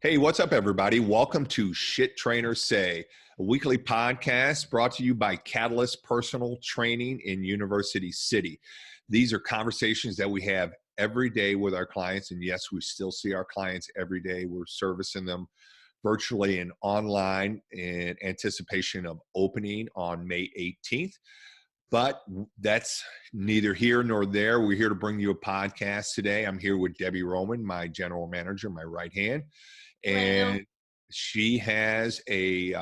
Hey, what's up, everybody? Welcome to Shit Trainers Say, a weekly podcast brought to you by Catalyst Personal Training in University City. These are conversations that we have every day with our clients. And yes, we still see our clients every day. We're servicing them virtually and online in anticipation of opening on May 18th. But that's neither here nor there. We're here to bring you a podcast today. I'm here with Debbie Roman, my general manager, my right hand. And she has a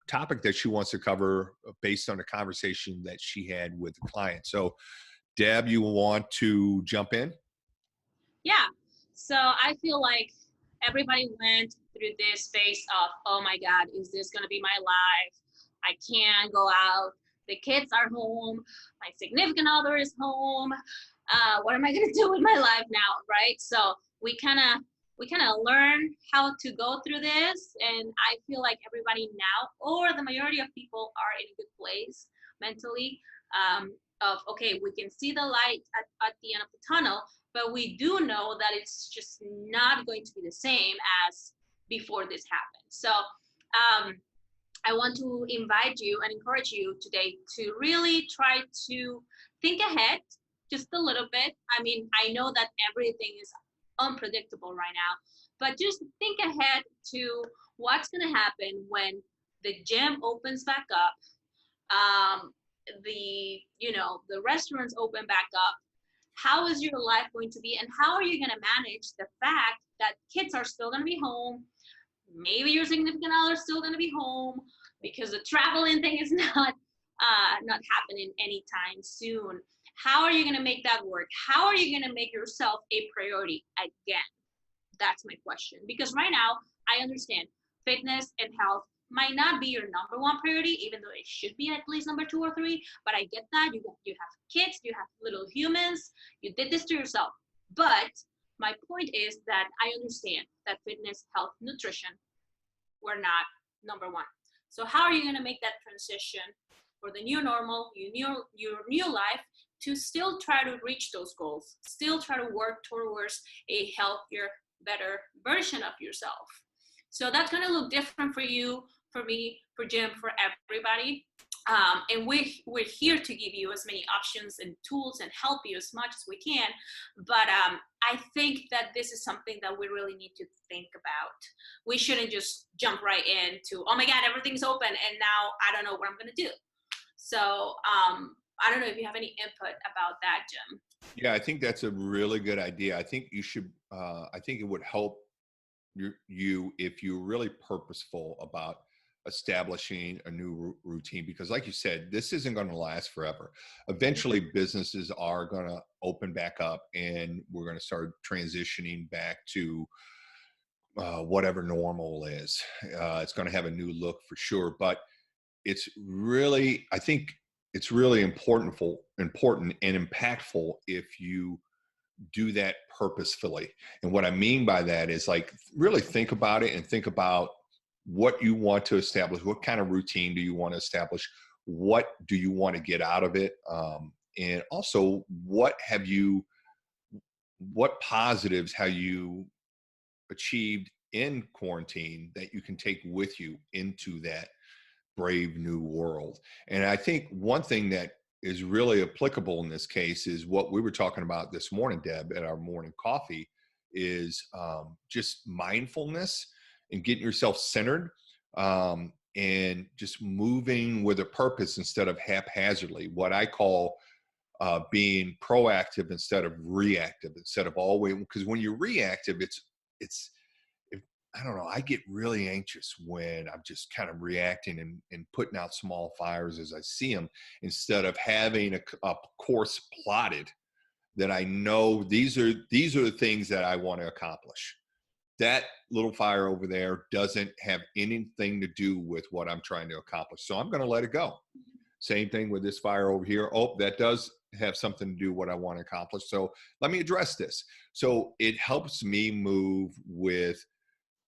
topic that she wants to cover based on a conversation that she had with a client. So, Deb, you want to jump in? Yeah. So I feel like everybody went through this phase of, oh my God, is this going to be my life? I can't go out. The kids are home. My significant other is home. What am I going to do with my life now? Right. So we kind of learn how to go through this. And I feel like everybody now, or the majority of people, are in a good place mentally, of, okay, we can see the light at the end of the tunnel, but we do know that it's just not going to be the same as before this happened. So I want to invite you and encourage you today to really try to think ahead just a little bit. I mean, I know that everything is unpredictable right now, but just think ahead to what's going to happen when the gym opens back up, the restaurants open back up. How is your life going to be, and how are you going to manage the fact that kids are still going to be home? Maybe your significant other is still going to be home because the traveling thing is not happening anytime soon. How are you going to make that work? How are you going to make yourself a priority again? That's my question. Because right now, I understand fitness and health might not be your number one priority, even though it should be at least number 2 or 3. But I get that. You have kids, you have little humans, you did this to yourself. But my point is that I understand that fitness, health, nutrition were not number one. So how are you going to make that transition for the new normal, your new life, to still try to reach those goals, still try to work towards a healthier, better version of yourself? So that's going to look different for you, for me, for Jim, for everybody. And we're here to give you as many options and tools and help you as much as we can. But I think that this is something that we really need to think about. We shouldn't just jump right into, oh my God, everything's open and now I don't know what I'm going to do. So I don't know if you have any input about that, Jim. Yeah, I think that's a really good idea. I think you should, I think it would help you if you're really purposeful about establishing a new routine, because like you said, this isn't going to last forever. Eventually businesses are going to open back up and we're going to start transitioning back to whatever normal is. It's going to have a new look for sure, but it's really, I think it's really important and impactful if you do that purposefully. And what I mean by that is, like, really think about it and think about what you want to establish. What kind of routine do you want to establish? What do you want to get out of it? And also, what positives have you achieved in quarantine that you can take with you into that brave new world? And I think one thing that is really applicable in this case is what we were talking about this morning, Deb, at our morning coffee, is just mindfulness and getting yourself centered, and just moving with a purpose instead of haphazardly. What I call being proactive instead of reactive, instead of always, because when you're reactive, it's I don't know, I get really anxious when I'm just kind of reacting and putting out small fires as I see them, instead of having a course plotted that I know these are the things that I want to accomplish. That little fire over there doesn't have anything to do with what I'm trying to accomplish, so I'm going to let it go. Same thing with this fire over here. Oh, that does have something to do with what I want to accomplish, so let me address this. So it helps me move with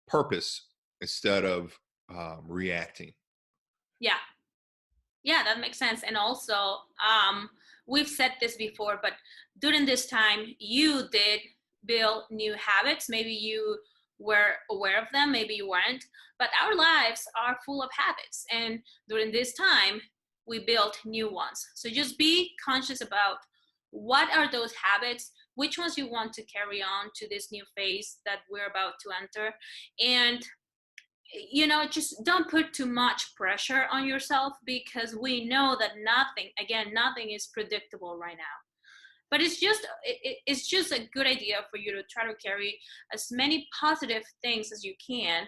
purpose instead of reacting. Yeah, that makes sense. And also, we've said this before, but during this time, you did build new habits. Maybe you were aware of them, maybe you weren't, but our lives are full of habits. And during this time, we built new ones. So just be conscious about what are those habits, which ones you want to carry on to this new phase that we're about to enter. And just don't put too much pressure on yourself, because we know that nothing is predictable right now. But it's just a good idea for you to try to carry as many positive things as you can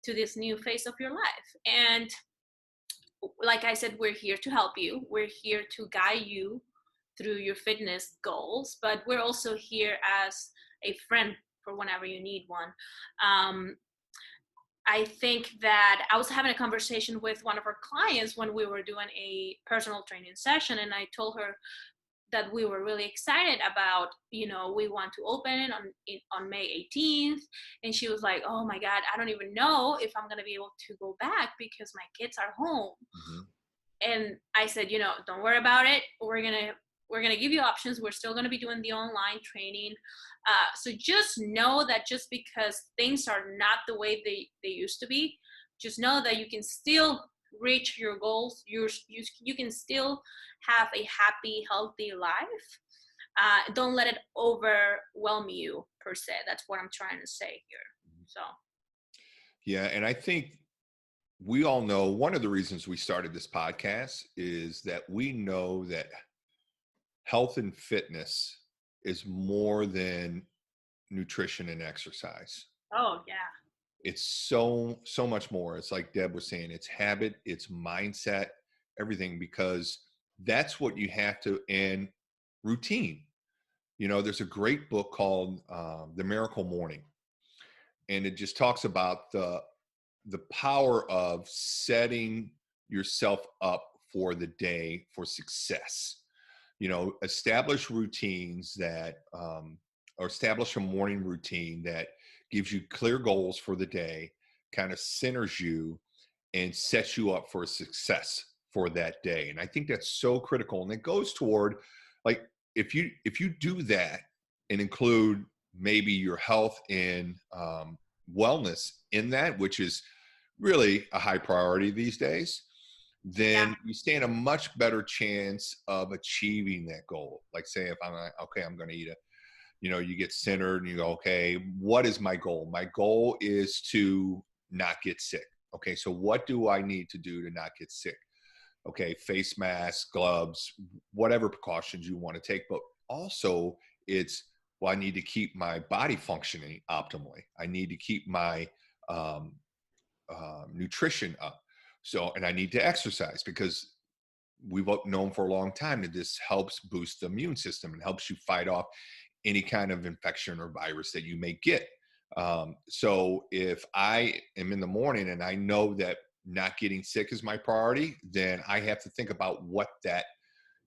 to this new phase of your life. And like I said, we're here to help you. We're here to guide you through your fitness goals, but we're also here as a friend for whenever you need one. I think that I was having a conversation with one of our clients when we were doing a personal training session, and I told her that we were really excited about, we want to open on May 18th. And she was like, oh my God, I don't even know if I'm going to be able to go back because my kids are home. Mm-hmm. And I said, don't worry about it. We're gonna give you options. We're still gonna be doing the online training. So just know that just because things are not the way they used to be, just know that you can still reach your goals. You can still have a happy, healthy life. Don't let it overwhelm you per se. That's what I'm trying to say here. So Yeah, and I think we all know one of the reasons we started this podcast is that we know that health and fitness is more than nutrition and exercise. oh yeah. It's so much more. It's like Deb was saying, it's habit, it's mindset, everything, because that's what you have to, and routine. There's a great book called The Miracle Morning, and it just talks about the power of setting yourself up for the day for success. Establish routines that or establish a morning routine that gives you clear goals for the day, kind of centers you and sets you up for success for that day. And I think that's so critical. And it goes toward, like, if you do that and include maybe your health and wellness in that, which is really a high priority these days, Yeah. then you stand a much better chance of achieving that goal. Like, say, if I'm like, okay, I'm going to eat you get centered and you go, okay, what is my goal? My goal is to not get sick. Okay, so what do I need to do to not get sick? Okay, face mask, gloves, whatever precautions you want to take. But also, it's, well, I need to keep my body functioning optimally. I need to keep my um, nutrition up. So, and I need to exercise, because we've known for a long time that this helps boost the immune system and helps you fight off any kind of infection or virus that you may get. So if I am in the morning and I know that not getting sick is my priority, then I have to think about what that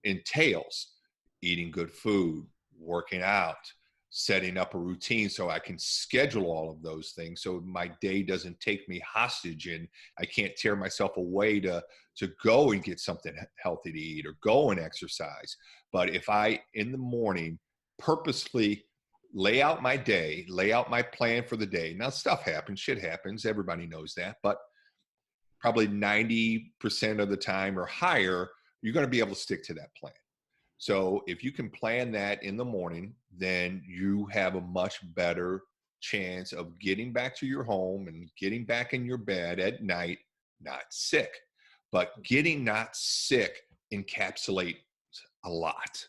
entails: eating good food, working out, setting up a routine so I can schedule all of those things so my day doesn't take me hostage and I can't tear myself away to go and get something healthy to eat or go and exercise. But if I, in the morning, purposely lay out my day, lay out my plan for the day. Now, stuff happens, shit happens, everybody knows that, but probably 90% of the time or higher, you're going to be able to stick to that plan. So if you can plan that in the morning, then you have a much better chance of getting back to your home and getting back in your bed at night, not sick. But getting not sick encapsulates a lot.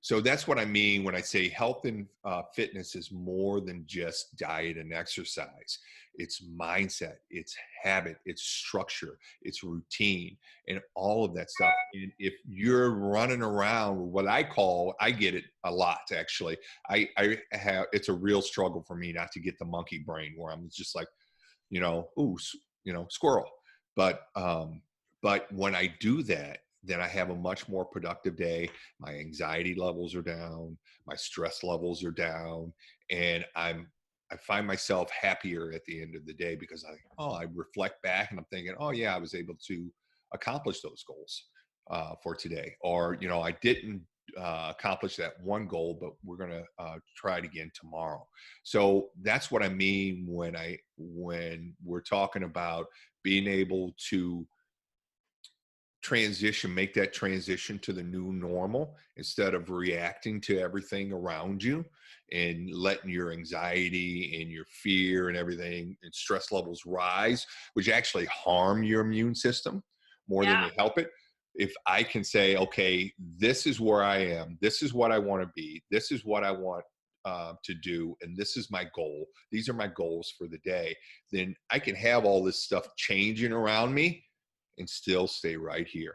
So that's what I mean when I say health and fitness is more than just diet and exercise. It's mindset, it's habit, it's structure, it's routine, and all of that stuff. And if you're running around, what I get it a lot actually. I have, it's a real struggle for me not to get the monkey brain where I'm just like, ooh, squirrel. But when I do that, then I have a much more productive day. My anxiety levels are down, my stress levels are down, and I find myself happier at the end of the day because I reflect back and I'm thinking, oh yeah, I was able to accomplish those goals for today. Or, I didn't accomplish that one goal, but we're going to try it again tomorrow. So that's what I mean when we're talking about being able to make that transition to the new normal instead of reacting to everything around you and letting your anxiety and your fear and everything and stress levels rise, which actually harm your immune system more than Yeah. they help it. If I can say, okay, this is where I am, this is what I want to be, this is what I want to do, and this is my goal, these are my goals for the day, then I can have all this stuff changing around me and still stay right here.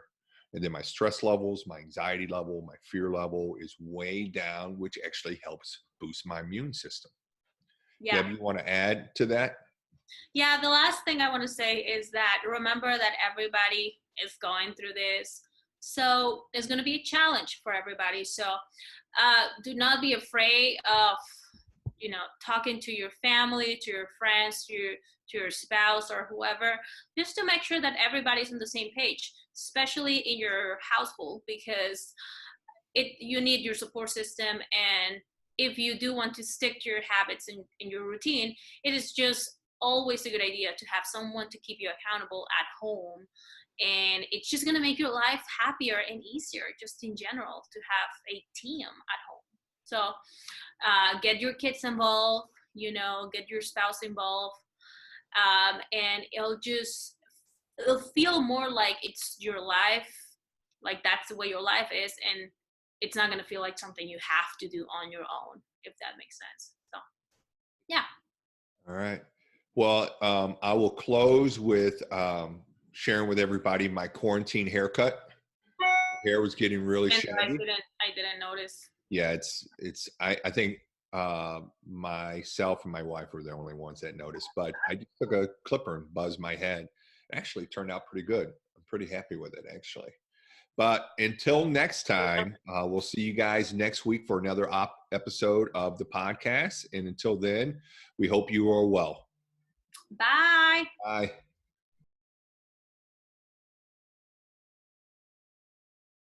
And then my stress levels, my anxiety level, my fear level is way down, which actually helps boost my immune system. Yeah. Deb, you want to add to that? Yeah, the last thing I want to say is that remember that everybody is going through this. So it's going to be a challenge for everybody. So do not be afraid of, talking to your family, to your friends, to your spouse or whoever, just to make sure that everybody's on the same page, especially in your household, because you need your support system. And if you do want to stick to your habits in your routine, it is just always a good idea to have someone to keep you accountable at home. And it's just going to make your life happier and easier just in general to have a team at home. So get your kids involved, get your spouse involved, and it'll feel more like it's your life, like that's the way your life is, and it's not going to feel like something you have to do on your own, if that makes sense. So yeah. All right. Well, I will close with sharing with everybody my quarantine haircut. My hair was getting really And shaggy. I didn't notice. Yeah, I think myself and my wife were the only ones that noticed, but I just took a clipper and buzzed my head. It actually turned out pretty good. I'm pretty happy with it, actually. But until next time, we'll see you guys next week for another episode of the podcast. And until then, we hope you are well. Bye. Bye.